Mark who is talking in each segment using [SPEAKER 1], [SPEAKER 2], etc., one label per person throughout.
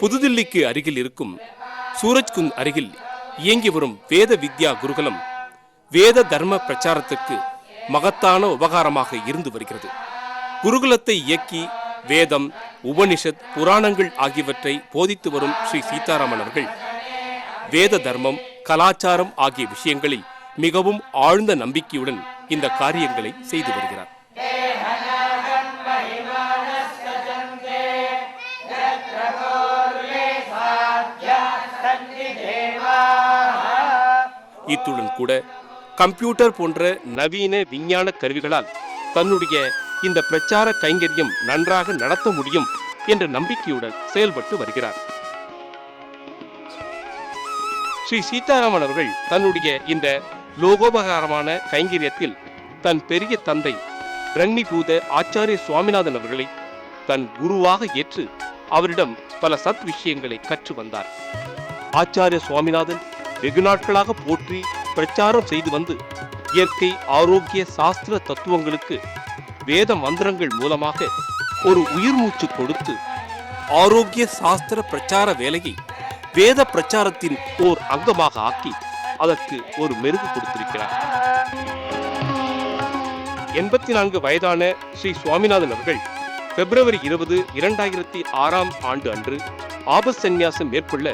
[SPEAKER 1] புதுதில்லிக்கு அருகில் இருக்கும் சூரஜ்குந்த் அருகில் இயங்கி வரும் வேத வித்யா குருகுலம் வேத தர்ம பிரச்சாரத்திற்கு மகத்தான உபகாரமாக இருந்து வருகிறது. குருகுலத்தை இயக்கி வேதம், உபனிஷத், புராணங்கள் ஆகியவற்றை போதித்து வரும் ஸ்ரீ சீதாராமன் அவர்கள் வேத தர்மம், கலாச்சாரம் ஆகிய விஷயங்களில் மிகவும் ஆழ்ந்த நம்பிக்கையுடன் இந்த காரியங்களை செய்து வருகிறார். இத்துடன் கூட கம்ப்யூட்டர் போன்ற நவீன விஞ்ஞான கருவிகளால் தன்னுடைய இந்த பிரச்சார கைங்கரியம் நன்றாக நடத்த முடியும் என்ற நம்பிக்கையுடன் செயல்பட்டு வருகிறார். ஸ்ரீ சீதாராமன் அவர்கள் தன்னுடைய இந்த லோகோபகாரமான கைங்கரியத்தில் தன் பெரிய தந்தை ரண்ணிபூத ஆச்சாரிய சுவாமிநாதன் அவர்களை தன் குருவாக ஏற்று அவரிடம் பல சத் விஷயங்களை கற்று வந்தார். ஆச்சாரிய சுவாமிநாதன் வெகு நாட்களாக போற்றி பிரச்சாரம் செய்து வந்து இயற்கை, ஆரோக்கிய, சாஸ்திர தத்துவங்களுக்கு வேத மந்திரங்கள் மூலமாக ஒரு உயிர் மூச்சு கொடுத்து ஆரோக்கிய சாஸ்திர பிரச்சார வேலையை வேத பிரச்சாரத்தின் ஓர் அங்கமாக ஆக்கி அதற்கு ஒரு மெருகு கொடுத்திருக்கிறார். 84 வயதான ஸ்ரீ சுவாமிநாதன் அவர்கள் பிப்ரவரி 20, 2006 அன்று ஆபத் சந்நியாசம் மேற்கொள்ள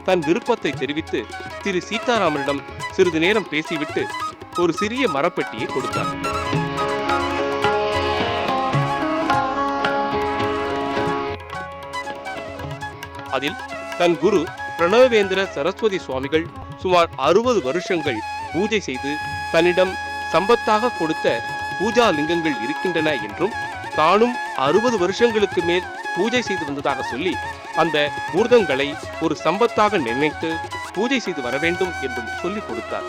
[SPEAKER 1] தன் விருப்பத்தை தெரிவித்து திரு சீதாராமனிடம் சிறிது நேரம் பேசிவிட்டு ஒரு சிறிய மரப்பெட்டியை கொடுத்தார். அதில் தன் குரு பிரணவேந்திர சரஸ்வதி சுவாமிகள் சுமார் 60 வருஷங்கள் பூஜை செய்து தன்னிடம் சம்பத்தாக கொடுத்த பூஜா லிங்கங்கள் இருக்கின்றன என்றும் தானும் 60 வருஷங்களுக்கு மேல் பூஜை செய்து வந்ததாக சொல்லி அந்த மூர்த்தங்களை ஒரு சம்பத்தாக நிர்ணயித்து பூஜை செய்து வர வேண்டும் என்றும் சொல்லிக் கொடுத்தார்.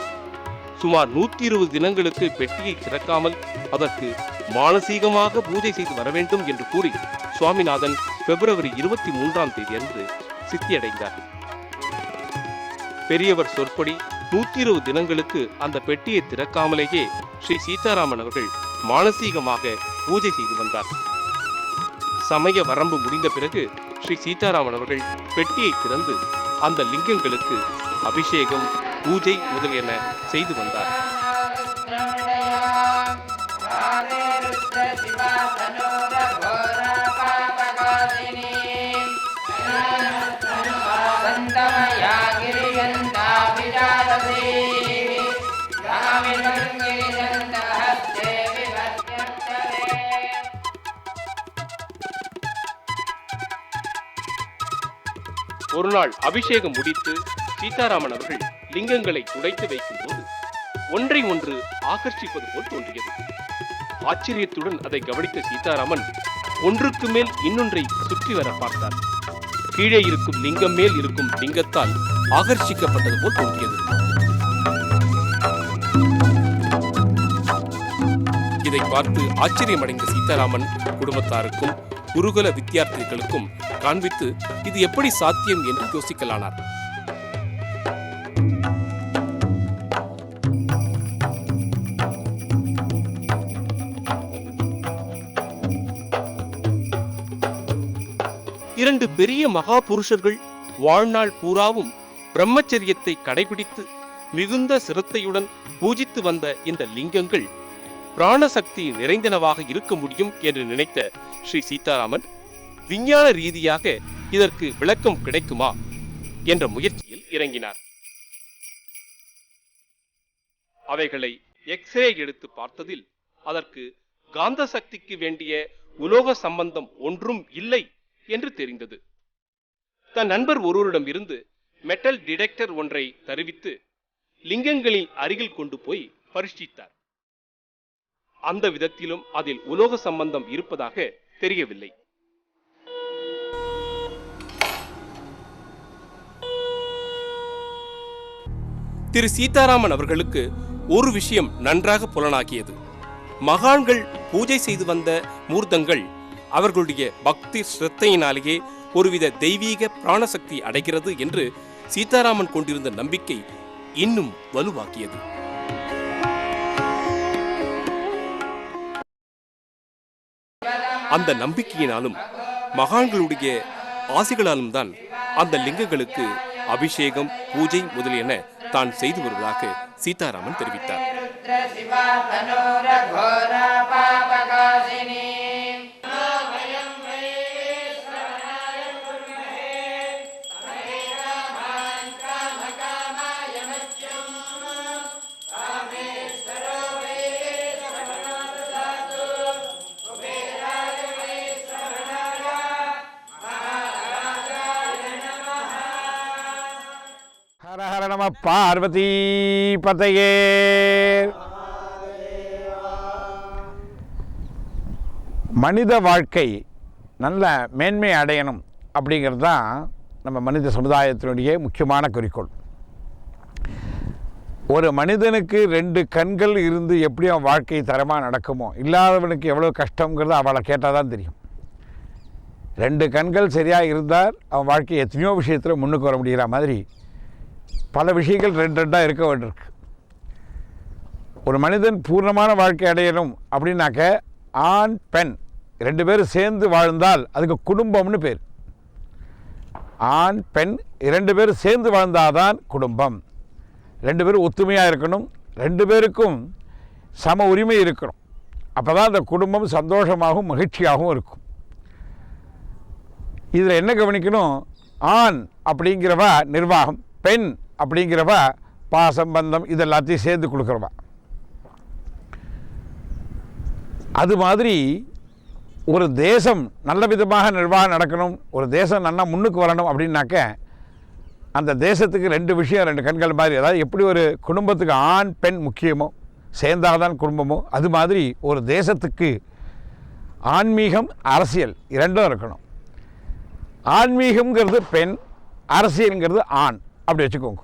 [SPEAKER 1] சுமார் 120 தினங்களுக்கு பெட்டியை திறக்காமல் அதற்கு மானசீகமாக பூஜை செய்து வர வேண்டும் என்று கூறி சுவாமிநாதன் பிப்ரவரி 23 அன்று சித்தியடைந்தார். பெரியவர் சொற்படி 120 தினங்களுக்கு அந்த பெட்டியை திறக்காமலேயே ஸ்ரீ சீதாராமன் அவர்கள் மானசீகமாக பூஜை செய்து வந்தார். சமய வரம்பு முடிந்த பிறகு ஸ்ரீ சீதாராமன் அவர்கள் பெட்டியை திறந்து அந்த லிங்கங்களுக்கு அபிஷேகம், பூஜை முதலியன செய்து வந்தார். ஒரு நாள் அபிஷேகம் முடித்து சீதாராமன் அவர்கள் லிங்கங்களை துடைத்து வைக்கும் போது ஒன்றை ஒன்று ஆகர்ஷிப்பது போல் தோன்றியது. ஆச்சரியத்துடன் அதை கவனித்த சீதாராமன் ஒன்றுக்கு மேல் இன்னொன்றை சுற்றி வர பார்த்தார். கீழே இருக்கும் லிங்கம் மேல் இருக்கும் லிங்கத்தால் ஆகர்ஷிக்கப்பட்டது போல் தோன்றியது. இதை பார்த்து ஆச்சரியமடைந்த சீதாராமன் குடும்பத்தாருக்கும் குருகுல வித்தியார்த்திகளுக்கும் காண்பித்து இது எப்படி சாத்தியம் என்று யோசிக்கலானார். இரண்டு பெரிய மகா புருஷர்கள் வாழ்நாள் பூராவும் பிரம்மச்சரியத்தை கடைபிடித்து மிகுந்த சிரத்தையுடன் பூஜித்து வந்த இந்த லிங்கங்கள் பிராணசக்தி நிறைந்தனவாக இருக்க முடியும் என்று நினைத்த ஸ்ரீ சீதாராமன் விஞ்ஞான ரீதியாக இதற்கு விளக்கம் கிடைக்குமா என்ற முயற்சியில் இறங்கினார். அவைகளை எக்ஸ்ரே எடுத்து பார்த்ததில் அதற்கு காந்த சக்திக்கு வேண்டிய உலோக சம்பந்தம் ஒன்றும் இல்லை என்று தெரிந்தது. தன் நண்பர் ஒருவரிடம் இருந்து மெட்டல் டிடெக்டர் ஒன்றை தருவித்து லிங்கங்களின் அருகில் கொண்டு போய் பரிசீலித்தார். அந்த விதத்திலும் அதில் உலோக சம்பந்தம் இருப்பதாக தெரியவில்லை. திரு சீதாராமன் அவர்களுக்கு ஒரு விஷயம் நன்றாக புலனாகியது. மகான்கள் பூஜை செய்து வந்த மூர்த்தங்கள் அவர்களுடைய பக்தி ஸ்ரத்தையினாலேயே ஒருவித தெய்வீக பிராணசக்தி அடைகிறது என்று சீதாராமன் கொண்டிருந்த நம்பிக்கை இன்னும் வலுவாக்கியது. அந்த நம்பிக்கையினாலும் மகான்களுடைய ஆசிகளாலும் தான் அந்த லிங்கங்களுக்கு அபிஷேகம், பூஜை முதலியன தான் செய்து வருவதாக சீதாராமன் தெரிவித்தார்.
[SPEAKER 2] ஹர ஹர நம பார்வதி பதையே. மனித வாழ்க்கை நல்ல மேன்மை அடையணும் அப்படிங்கிறது தான் நம்ம மனித சமுதாயத்தினுடைய முக்கியமான குறிக்கோள். ஒரு மனிதனுக்கு 2 கண்கள் இருந்து எப்படி அவன் வாழ்க்கை தரமாக நடக்குமோ, இல்லாதவனுக்கு எவ்வளோ கஷ்டங்கிறது அவளை கேட்டால் தான் தெரியும். 2 கண்கள் சரியாக இருந்தால் அவன் வாழ்க்கை எத்தனையோ விஷயத்தில் முன்னுக்கு வர முடிகிற மாதிரி பல விஷயங்கள் 2 இருக்க வேண்டியிருக்கு. ஒரு மனிதன் பூர்ணமான வாழ்க்கை அடையணும் அப்படின்னாக்க ஆண் பெண் 2 பேரும் சேர்ந்து வாழ்ந்தால் அதுக்கு குடும்பம்னு பேர். ஆண் பெண் 2 பேரும் சேர்ந்து வாழ்ந்தாதான் குடும்பம். 2 பேரும் ஒத்துமையாக இருக்கணும், 2 பேருக்கும் சம உரிமை இருக்கணும். அப்போ தான் அந்த குடும்பம் சந்தோஷமாகவும் மகிழ்ச்சியாகவும் இருக்கும். இதில் என்ன கவனிக்கணும், ஆண் அப்படிங்கிறவா நிர்வாகம், பெண் அப்படிங்கிறவா பாசம் பந்தம் இதெல்லாத்தையும் சேர்ந்து கொடுக்குறவா. அது மாதிரி ஒரு தேசம் நல்ல விதமாக நிர்வாகம் நடக்கணும், ஒரு தேசம் நல்லா முன்னுக்கு வரணும் அப்படின்னாக்க அந்த தேசத்துக்கு 2 விஷயம் 2 கண்கள் மாதிரி. அதாவது எப்படி ஒரு குடும்பத்துக்கு ஆண் பெண் முக்கியமோ, சேர்ந்தால்தான் குடும்பமோ, அது மாதிரி ஒரு தேசத்துக்கு ஆன்மீகம் அரசியல் 2 இருக்கணும். ஆன்மீகம்ங்கிறது பெண், அரசியல்ங்கிறது ஆண் அப்படி வச்சுக்கோங்க.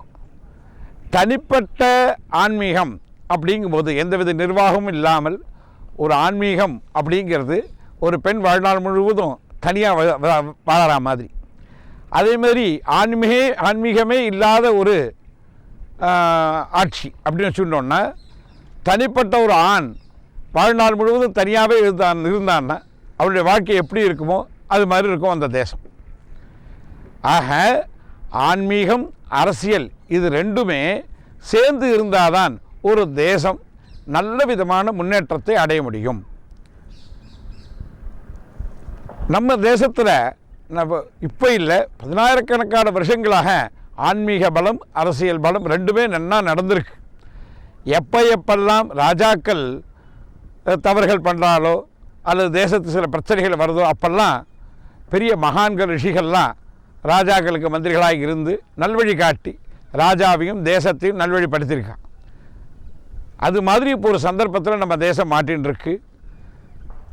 [SPEAKER 2] தனிப்பட்ட ஆன்மீகம் அப்படிங்கும்போது எந்தவித நிர்வாகமும் இல்லாமல் ஒரு ஆன்மீகம் அப்படிங்கிறது ஒரு பெண் வாழ்நாள் முழுவதும் தனியாக வாழற மாதிரி. அதேமாதிரி ஆன்மீகமே இல்லாத ஒரு ஆட்சி அப்படின்னு வச்சுட்டோன்னா, தனிப்பட்ட ஒரு ஆண் வாழ்நாள் முழுவதும் தனியாகவே இருந்தான்னா அவருடைய வாழ்க்கை எப்படி இருக்குமோ அது மாதிரி இருக்கும் அந்த தேசம். ஆக ஆன்மீகம் அரசியல் இது 2மே சேர்ந்து இருந்தால்தான் ஒரு தேசம் நல்ல விதமான முன்னேற்றத்தை அடைய முடியும். நம்ம தேசத்தில் இப்போ இல்லை, 10000கணக்கான வருஷங்களாக ஆன்மீக பலம் அரசியல் பலம் 2மே நன்னா நடந்திருக்கு. எப்பெல்லாம் ராஜாக்கள் தவறுகள் பண்ணுறாலோ அல்லது தேசத்து சில பிரச்சனைகள் வருதோ அப்பெல்லாம் பெரிய மகான்கள் ரிஷிகள்லாம் ராஜாக்களுக்கு மந்திரிகளாக இருந்து நல்வழி காட்டி ராஜாவையும் தேசத்தையும் நல்வழிப்படுத்தியிருக்கான். அது மாதிரி இப்போ ஒரு சந்தர்ப்பத்தில் நம்ம தேசம் மாட்டின்னு இருக்கு.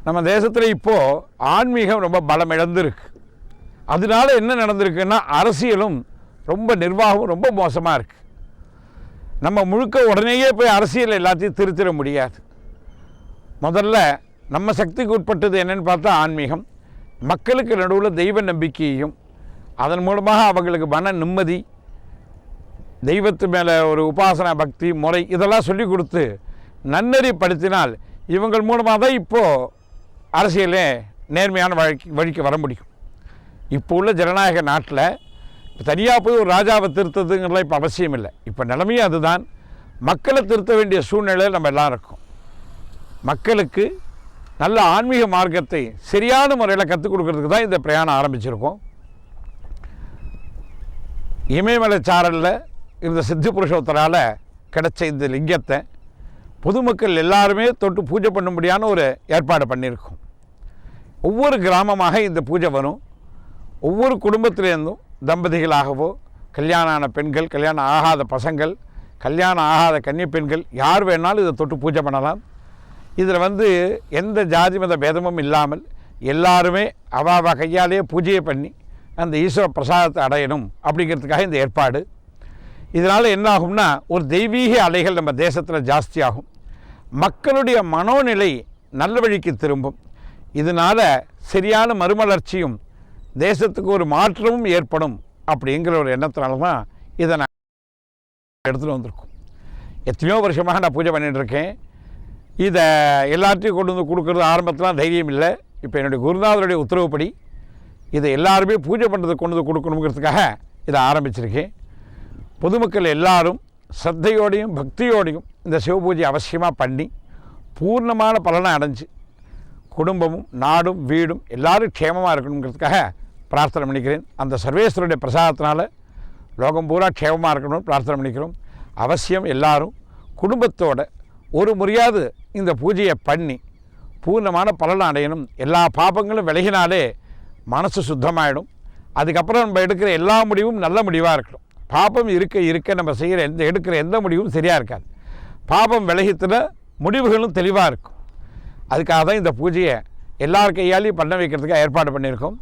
[SPEAKER 2] நம்ம தேசத்தில் இப்போது ஆன்மீகம் ரொம்ப பலம் இழந்துருக்கு. அதனால என்ன நடந்திருக்குன்னா, அரசியலும் ரொம்ப நிர்வாகமும் ரொம்ப மோசமாக இருக்குது. நம்ம முழுக்க உடனேயே போய் அரசியல் எல்லாத்தையும் திருத்திட முடியாது. முதல்ல நம்ம சக்திக்கு உட்பட்டது என்னென்னு பார்த்தா ஆன்மீகம். மக்களுக்கு நடுவில் தெய்வ நம்பிக்கையையும் அதன் மூலமாக அவங்களுக்கு மன நிம்மதி, தெய்வத்து மேலே ஒரு உபாசனா பக்தி முறை இதெல்லாம் சொல்லி கொடுத்து நன்னெறிப்படுத்தினால் இவங்கள் மூலமாக தான் இப்போது அரசியலே நேர்மையான வழிக்கு வர முடியும். இப்போ உள்ள ஜனநாயக நாட்டில் தனியாக போய் ஒரு ராஜாவை திருத்ததுங்கிறதுலாம் இப்போ அவசியம் இல்லை. இப்போ நிலைமையும் அதுதான். மக்களை திருத்த வேண்டிய சூழ்நிலையில் நம்ம எல்லாம் இருக்கோம். மக்களுக்கு நல்ல ஆன்மீக மார்க்கத்தை சரியான முறையில் கற்றுக் கொடுக்கறதுக்கு தான் இந்த பிரயாணம் ஆரம்பிச்சிருக்கோம். இமயமலை சாரலில் இருந்த சித்தி புருஷோத்தரால் கிடைச்ச இந்த லிங்கத்தை பொதுமக்கள் எல்லாருமே தொட்டு பூஜை பண்ணும்படியான ஒரு ஏற்பாடு பண்ணியிருக்கோம். ஒவ்வொரு கிராமமாக இந்த பூஜை வரும். ஒவ்வொரு குடும்பத்திலேருந்தும் தம்பதிகளாகவோ, கல்யாணம் ஆன பெண்கள், கல்யாணம் ஆகாத பசங்கள், கல்யாணம் ஆகாத கன்னி பெண்கள் யார் வேணாலும் இதை தொட்டு பூஜை பண்ணலாம். இதில் எந்த ஜாதி மத பேதமும் இல்லாமல் எல்லாருமே அவாவா கையாலேயே பூஜையை பண்ணி அந்த ஈஸ்வர பிரசாதத்தை அடையணும் அப்படிங்கிறதுக்காக இந்த ஏற்பாடு. இதனால் என்ன ஆகும்னா, ஒரு தெய்வீக அலைகள் நம்ம தேசத்தில் ஜாஸ்தியாகும். மக்களுடைய மனோநிலை நல்ல வழிக்கு திரும்பும். இதனால் சரியான மறுமலர்ச்சியும் தேசத்துக்கு ஒரு மாற்றமும் ஏற்படும் அப்படிங்கிற ஒரு எண்ணத்தினால தான் இதை நான் எடுத்துகிட்டு வந்திருக்கோம். எத்தனையோ வருஷமாக நான் பூஜை பண்ணிகிட்ருக்கேன். இதை எல்லாத்தையும் கொண்டு வந்து கொடுக்குறது ஆரம்பத்தில் தைரியம் இல்லை. இப்போ என்னுடைய குருநாதருடைய உத்தரவுப்படி இதை எல்லாருமே பூஜை பண்ணுறதுக்கு கொண்டு வந்து கொடுக்கணுங்கிறதுக்காக இதை ஆரம்பிச்சிருக்கேன். பொதுமக்கள் எல்லாரும் ஸ்ரத்தையோடையும் பக்தியோடையும் இந்த சிவபூஜை அவசியமாக பண்ணி பூர்ணமான பலனை அடைஞ்சு குடும்பமும் நாடும் வீடும் எல்லாரும் க்ஷேமமாக இருக்கணுங்கிறதுக்காக பிரார்த்தனை பண்ணிக்கிறேன். அந்த சர்வேஸ்வருடைய பிரசாதத்தினால லோகம் பூரா க்ஷேமமாக இருக்கணும்னு பிரார்த்தனை பண்ணிக்கிறோம். அவசியம் எல்லாரும் குடும்பத்தோட ஒரு முறையாவது இந்த பூஜையை பண்ணி பூர்ணமான பலனை அடையணும். எல்லா பாபங்களும் விலகினாலே மனசு சுத்தமாயிடும். அதுக்கப்புறம் நம்ம எடுக்கிற எல்லா முடிவும் நல்ல முடிவாக இருக்கணும். பாபம் இருக்க நம்ம செய்கிற எடுக்கிற எந்த முடிவும் சரியாக இருக்காது. பாபம் விலகித்துல முடிவுகளும் தெளிவாக இருக்கும். அதுக்காக தான் இந்த பூஜையை எல்லார் கையாலையும் பண்ண வைக்கிறதுக்கு ஏற்பாடு பண்ணியிருக்கோம்.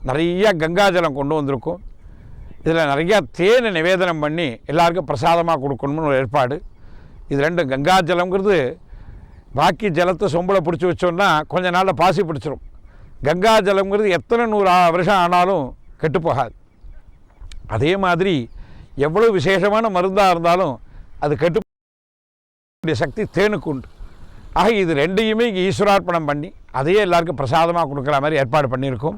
[SPEAKER 2] நிறையா கங்காஜலம் கொண்டு வந்திருக்கோம். இதில் நிறையா தேனை நிவேதனம் பண்ணி எல்லாருக்கும் பிரசாதமாக கொடுக்கணும்னு ஒரு ஏற்பாடு. இது ரெண்டும் கங்காஜலம்ங்கிறது பாக்கி ஜலத்தை சொம்பில் பிடிச்சி வச்சோன்னா கொஞ்ச நாளில் பாசி பிடிச்சிரும். கங்காஜலம்ங்கிறது எத்தனை 100 வருஷம் ஆனாலும் கெட்டு போகாது. அதே மாதிரி எவ்வளோ விசேஷமான மருந்தாக இருந்தாலும் அது கெட்டு சக்தி தேனுக்கு உண்டு. ஆக இது ரெண்டையுமே இங்கே ஈஸ்வரார்ப்பணம் பண்ணி அதையே எல்லாருக்கும் பிரசாதமாக கொடுக்குற மாதிரி ஏற்பாடு பண்ணியிருக்கோம்.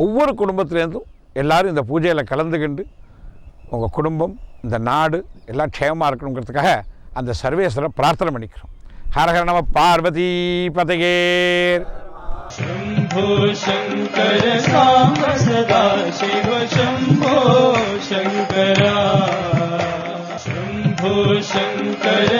[SPEAKER 2] ஒவ்வொரு குடும்பத்துலேருந்தும் எல்லோரும் இந்த பூஜையில் கலந்துக்கிண்டு உங்கள் குடும்பம் இந்த நாடு எல்லாம் க்ஷேமமாக இருக்கணுங்கிறதுக்காக அந்த சர்வேஸ்வரை பிரார்த்தனை பண்ணிக்கிறோம். ஹரஹர நம பார்வதி பதகே.
[SPEAKER 3] शम्भो शङ्कर साम्ब सदा शिव शम्भो शङ्करा शम्भो शङ्कर